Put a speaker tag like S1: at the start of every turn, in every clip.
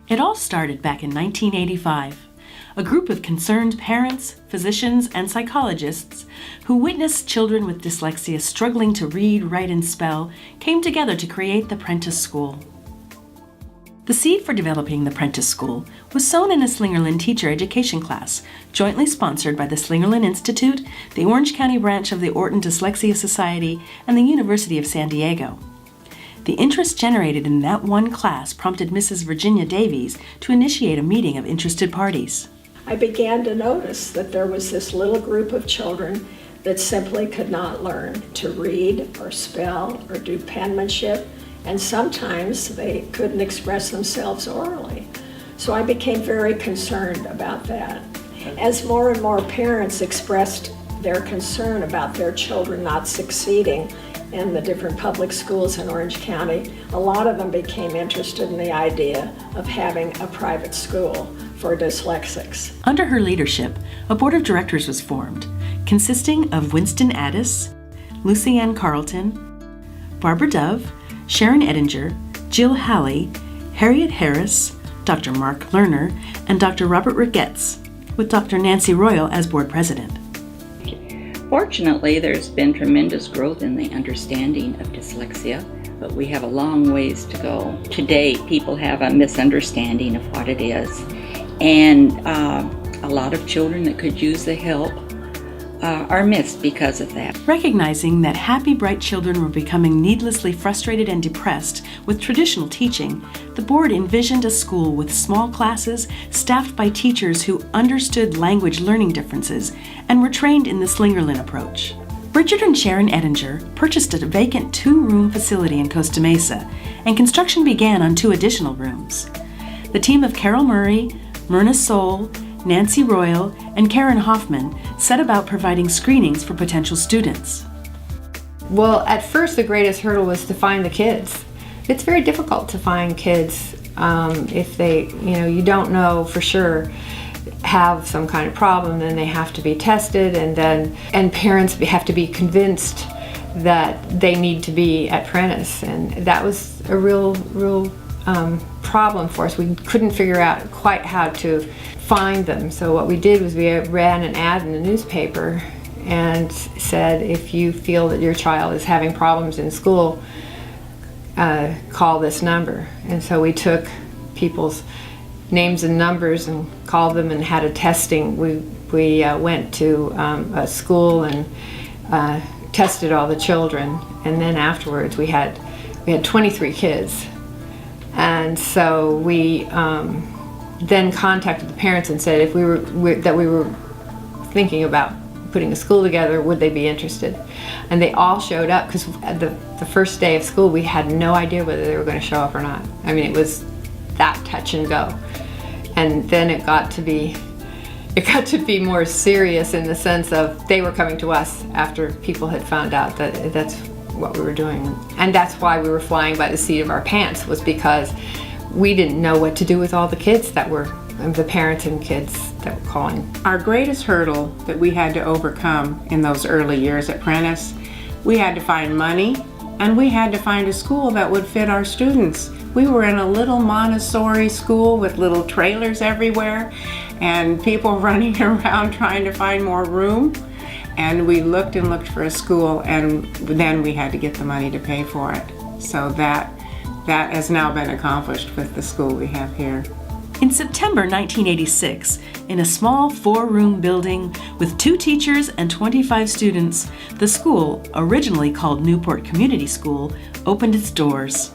S1: It all started back in 1985. A group of concerned parents, physicians, and psychologists who witnessed children with dyslexia struggling to read, write, and spell came together to create the Prentice School. The seed for developing the Prentice School was sown in a Slingerland teacher education class, jointly sponsored by the Slingerland Institute, the Orange County branch of the Orton Dyslexia Society, and the University of San Diego. The interest generated in that one class prompted Mrs. Virginia Davies to initiate a meeting of interested parties.
S2: I began to notice that there was this little group of children that simply could not learn to read or spell or do penmanship, and sometimes they couldn't express themselves orally. So I became very concerned about that. As more and more parents expressed their concern about their children not succeeding in the different public schools in Orange County, a lot of them became interested in the idea of having a private school for dyslexics.
S1: Under her leadership, a board of directors was formed, consisting of Winston Addis, Lucy Ann Carlton, Barbara Dove, Sharon Edinger, Jill Halley, Harriet Harris, Dr. Mark Lerner, and Dr. Robert Rigetz, with Dr. Nancy Royal as board president.
S3: Fortunately, there's been tremendous growth in the understanding of dyslexia, but we have a long ways to go. Today, people have a misunderstanding of what it is, and a lot of children that could use the help are missed because of that.
S1: Recognizing that happy, bright children were becoming needlessly frustrated and depressed with traditional teaching, the board envisioned a school with small classes staffed by teachers who understood language learning differences and were trained in the Slingerland approach. Richard and Sharon Edinger purchased a vacant 2-room facility in Costa Mesa, and construction began on 2 additional rooms. The team of Carol Murray, Myrna Soul, Nancy Royal, and Karen Hoffman set about providing screenings for potential students.
S4: Well, at first the greatest hurdle was to find the kids. It's very difficult to find kids if they, you don't know for sure have some kind of problem. Then they have to be tested, and parents have to be convinced that they need to be at Prentice, and that was a real problem for us. We couldn't figure out quite how to find them. So what we did was we ran an ad in the newspaper and said, if you feel that your child is having problems in school, call this number. And so we took people's names and numbers and called them and had a testing. We went to a school and tested all the children, and then afterwards we had 23 kids. And so we then contacted the parents and said if we were thinking about putting a school together, would they be interested? And they all showed up, because the first day of school we had no idea whether they were going to show up or not. I mean, it was that touch and go. And then it got to be more serious in the sense of they were coming to us after people had found out that that's what we were doing. And that's why we were flying by the seat of our pants, was because we didn't know what to do with all the kids that were, the parents and kids that were calling.
S5: Our greatest hurdle that we had to overcome in those early years at Prentice, we had to find money, and we had to find a school that would fit our students. We were in a little Montessori school with little trailers everywhere and people running around trying to find more room. And we looked and looked for a school, and then we had to get the money to pay for it. So that has now been accomplished with the school we have here.
S1: In September 1986, in a small 4-room building with 2 teachers and 25 students, the school, originally called Newport Community School, opened its doors.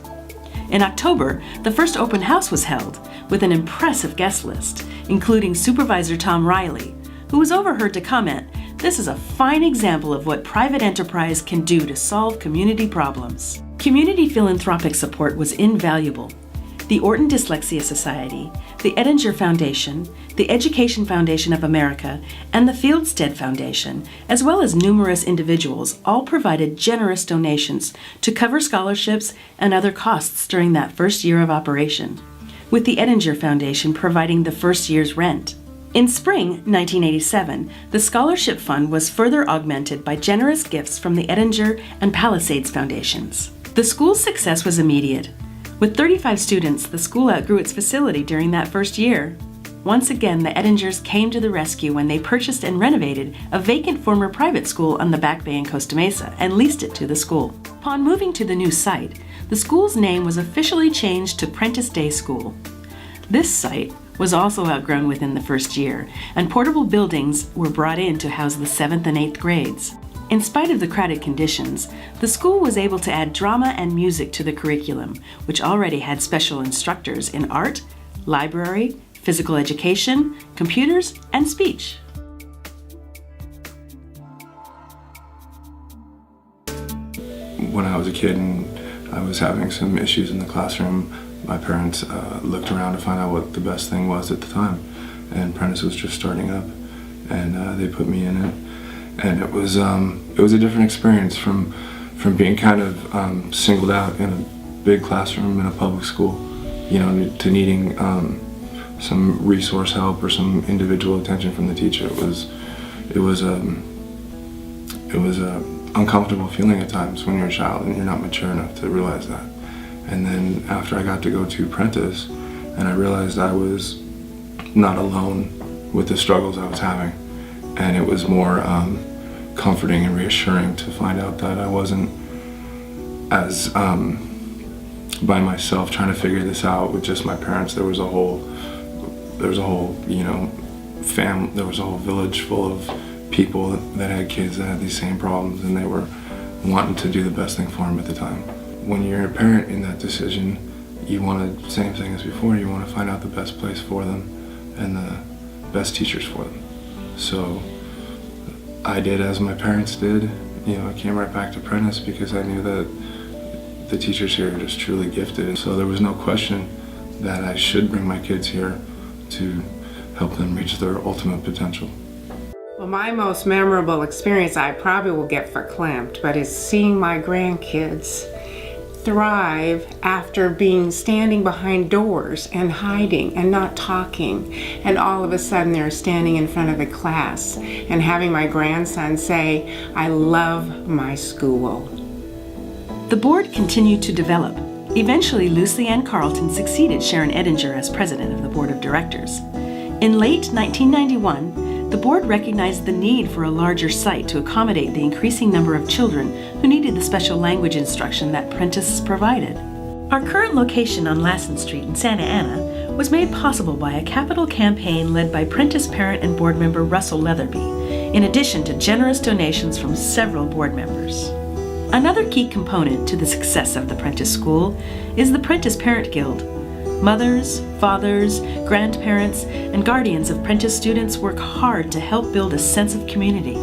S1: In October, the first open house was held with an impressive guest list, including Supervisor Tom Riley, who was overheard to comment, "This is a fine example of what private enterprise can do to solve community problems." Community philanthropic support was invaluable. The Orton Dyslexia Society, the Edinger Foundation, the Education Foundation of America, and the Fieldstead Foundation, as well as numerous individuals, all provided generous donations to cover scholarships and other costs during that first year of operation, with the Edinger Foundation providing the first year's rent. In spring 1987, the scholarship fund was further augmented by generous gifts from the Edinger and Palisades Foundations. The school's success was immediate. With 35 students, the school outgrew its facility during that first year. Once again, the Eddingers came to the rescue when they purchased and renovated a vacant former private school on the Back Bay in Costa Mesa and leased it to the school. Upon moving to the new site, the school's name was officially changed to Prentice Day School. This site was also outgrown within the first year, and portable buildings were brought in to house the 7th and 8th grades. In spite of the crowded conditions, the school was able to add drama and music to the curriculum, which already had special instructors in art, library, physical education, computers, and speech.
S6: When I was a kid and I was having some issues in the classroom, my parents looked around to find out what the best thing was at the time. And Prentice was just starting up, and they put me in it. And it was a different experience from being kind of singled out in a big classroom in a public school, to needing some resource help or some individual attention from the teacher. It was a uncomfortable feeling at times when you're a child and you're not mature enough to realize that. And then after I got to go to Prentice, and I realized I was not alone with the struggles I was having, and it was more comforting and reassuring to find out that I wasn't as by myself trying to figure this out with just my parents. There was a whole village full of people that had kids that had these same problems, and they were wanting to do the best thing for them at the time. When you're a parent in that decision, you want the same thing as before. You want to find out the best place for them and the best teachers for them. So I did as my parents did. I came right back to Prentice because I knew that the teachers here are just truly gifted. So there was no question that I should bring my kids here to help them reach their ultimate potential.
S5: Well, my most memorable experience, I probably will get verklempt, but is seeing my grandkids thrive after being standing behind doors and hiding and not talking, and all of a sudden they're standing in front of the class, and having my grandson say, "I love my school."
S1: The board continued to develop. Eventually, Lucy Ann Carlton succeeded Sharon Edinger as president of the board of directors. In late 1991, the board recognized the need for a larger site to accommodate the increasing number of children who needed the special language instruction that Prentice provided. Our current location on Lassen Street in Santa Ana was made possible by a capital campaign led by Prentice parent and board member Russell Leatherby, in addition to generous donations from several board members. Another key component to the success of the Prentice School is the Prentice Parent Guild. Mothers, fathers, grandparents, and guardians of Prentice students work hard to help build a sense of community.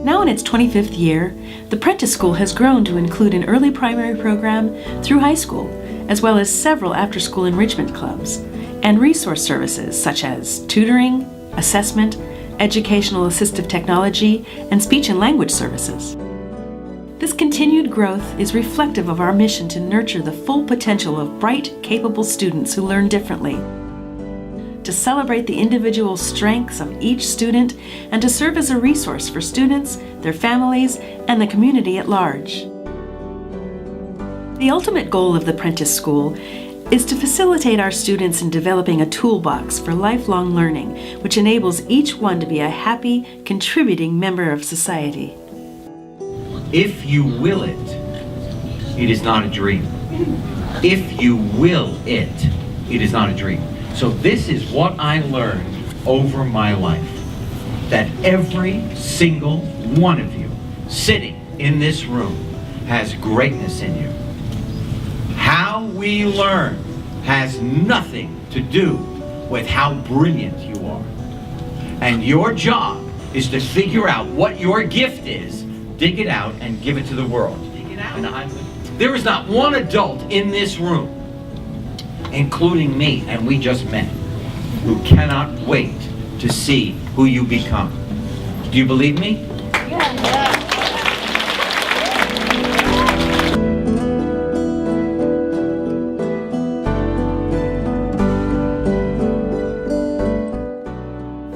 S1: Now in its 25th year, the Prentice School has grown to include an early primary program through high school, as well as several after-school enrichment clubs, and resource services such as tutoring, assessment, educational assistive technology, and speech and language services. This continued growth is reflective of our mission to nurture the full potential of bright, capable students who learn differently, to celebrate the individual strengths of each student, and to serve as a resource for students, their families, and the community at large. The ultimate goal of the Prentice School is to facilitate our students in developing a toolbox for lifelong learning, which enables each one to be a happy, contributing member of society.
S7: If you will it, it is not a dream. If you will it, it is not a dream. So this is what I learned over my life, that every single one of you sitting in this room has greatness in you. How we learn has nothing to do with how brilliant you are. And your job is to figure out what your gift is, dig it out, and give it to the world. Dig it out. And there is not one adult in this room, including me, and we just met, who cannot wait to see who you become. Do you believe me?
S2: Yeah.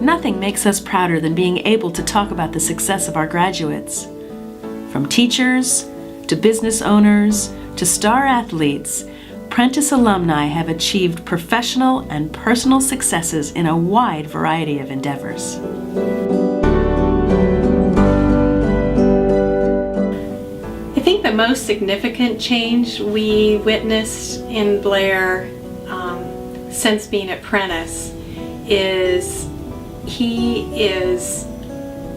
S1: Nothing makes us prouder than being able to talk about the success of our graduates. From teachers, to business owners, to star athletes, Prentice alumni have achieved professional and personal successes in a wide variety of endeavors.
S8: I think the most significant change we witnessed in Blair since being at Prentice is he is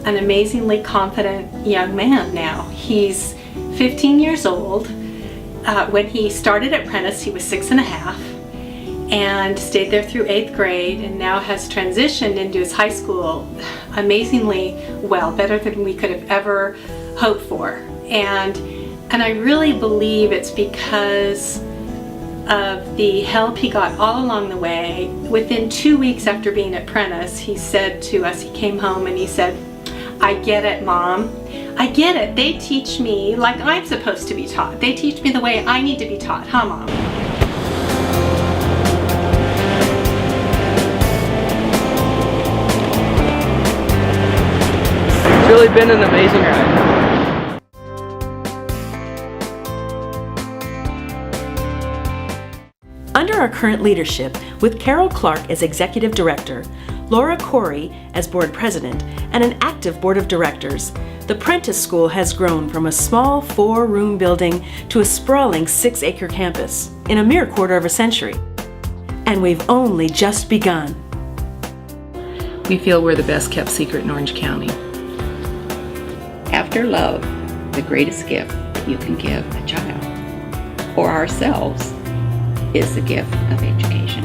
S8: an amazingly confident young man now. He's 15 years old. When he started at Prentice, he was 6.5 and stayed there through 8th grade, and now has transitioned into his high school amazingly well, better than we could have ever hoped for. And I really believe it's because of the help he got all along the way. Within 2 weeks after being at Prentice, he said to us, he came home and he said, "I get it, Mom. I get it. They teach me like I'm supposed to be taught. They teach me the way I need to be taught, huh, Mom?"
S9: It's really been an amazing ride.
S1: Under our current leadership, with Carol Clark as Executive Director, Laura Corey as Board President, and an active Board of Directors, the Prentice School has grown from a small 4-room building to a sprawling 6-acre campus in a mere quarter of a century. And we've only just begun.
S10: We feel we're the best kept secret in Orange County.
S3: After love, the greatest gift that you can give a child or ourselves is the gift of education.